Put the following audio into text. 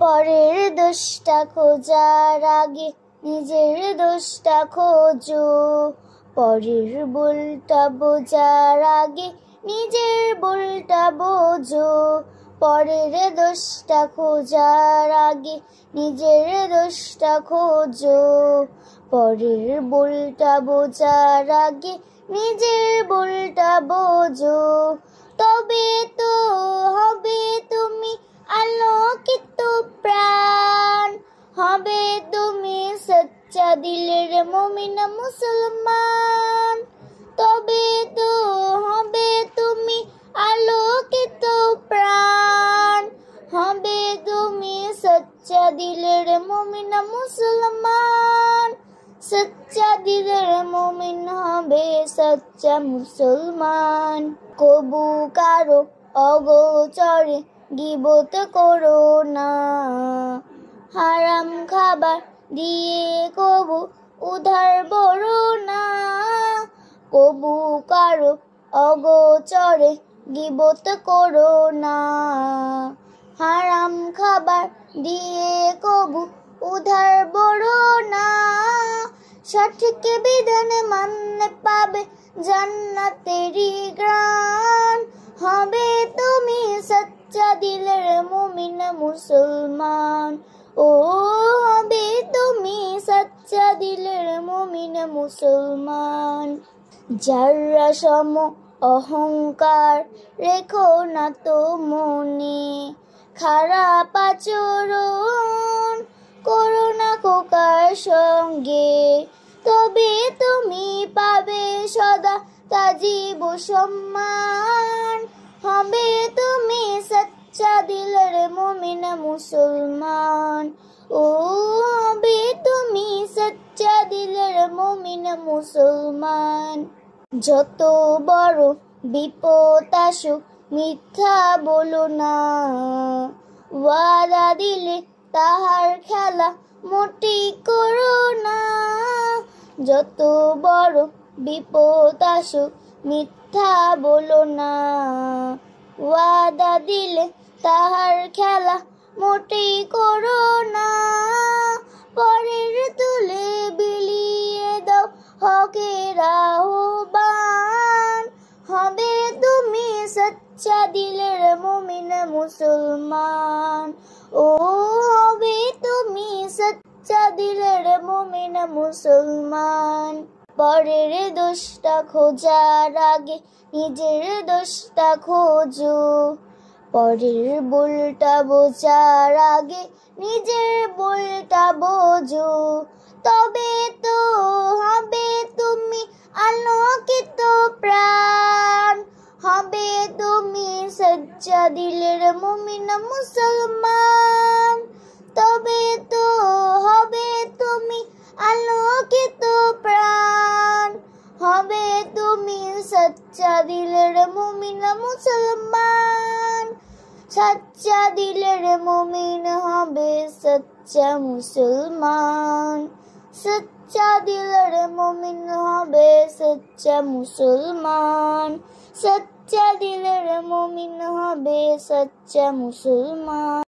পরের দোষটা খোঁজার আগে নিজের দোষটা খোঁজো। পরের ভুলটা বোঝার আগে নিজের ভুলটা বোঝো। পরের দোষটা খোঁজার আগে নিজের দোষটা খোঁজো। পরের ভুলটা বোঝার আগে নিজের ভুলটা বোঝো। তবে তো হবে তুমি আলোকিত প্রাণ, হবে তুমি সচ্চা দিলের মুমিন মুসলমান। তবে তো হবে তুমি আলোকিত প্রাণ, হবে তুমি সচ্চা দিলের মুমিন মুসলমান। সচ্চা দিলের মুমিন হবে সচ্চা মুসলমান। কবু কারো অগোচরে গীবত করো না, হারাম খাবার দিয়ে কবু উধার বড়ো না। কবু কারো অগোচরে গীবত করো না, হারাম খাবার দিয়ে কবু উধার বড়ো না। সঠিক বিধান মানলে পাবে জান্নাতেরই গ্রাণ, হবে তুমি সচ্চা দিলের মুমিন মুসলমান। ও হবে তুমি সচ্চা দিলের মুমিন মুসলমান। যারা সম অহংকার রেখো না তো মনে, খারাপ আচরণ করো না খোকার সঙ্গে। তবে তুমি পাবে সদা তাজিব সম্মান, হবে তুমি সচ্চা দিলের মুমিন মুসলমান। ও হবে তুমি সচ্চা দিলের মুমিন মুসলমান। যত বড় বিপদ আসুক মিথ্যা বলো না, ওয়াদা দিলে তাহার খেলা মোটেই করো না। যত বড় বিপদ আসুক মিথ্যা বলো না, ওয়াদা দিলে তাহার খেলা মোটেই করো না। পরের তুলে বিলিয়ে দাও হকের আহ্বান, হবে তুমি সচ্চা দিলের মুমিন মুসলমান। ও হবে তুমি সচ্চা দিলের মুমিন মুসলমান। পরের দোষটা খোঁজার আগে নিজের দোষটা খোঁজো। পরের ভুলটা বোঝার আগে নিজের ভুলটা বোঝো। তবে তো হবে তুমি আলোকিত প্রাণ, হবে তুমি সচ্চা দিলের মুমিন মুসলমান। তবে তো হবে তুমি আলোকিত প্রাণ, হবে তুমি সচ্চা দিলের মুমিন মুসলমান। সচ্চা দিলের মুমিন হবে সচ্চা মুসলমান। সচ্চা দিলের মুমিন হবে সচ্চা মুসলমান। সচ্চা দিলের মুমিন হবে সচ্চা মুসলমান।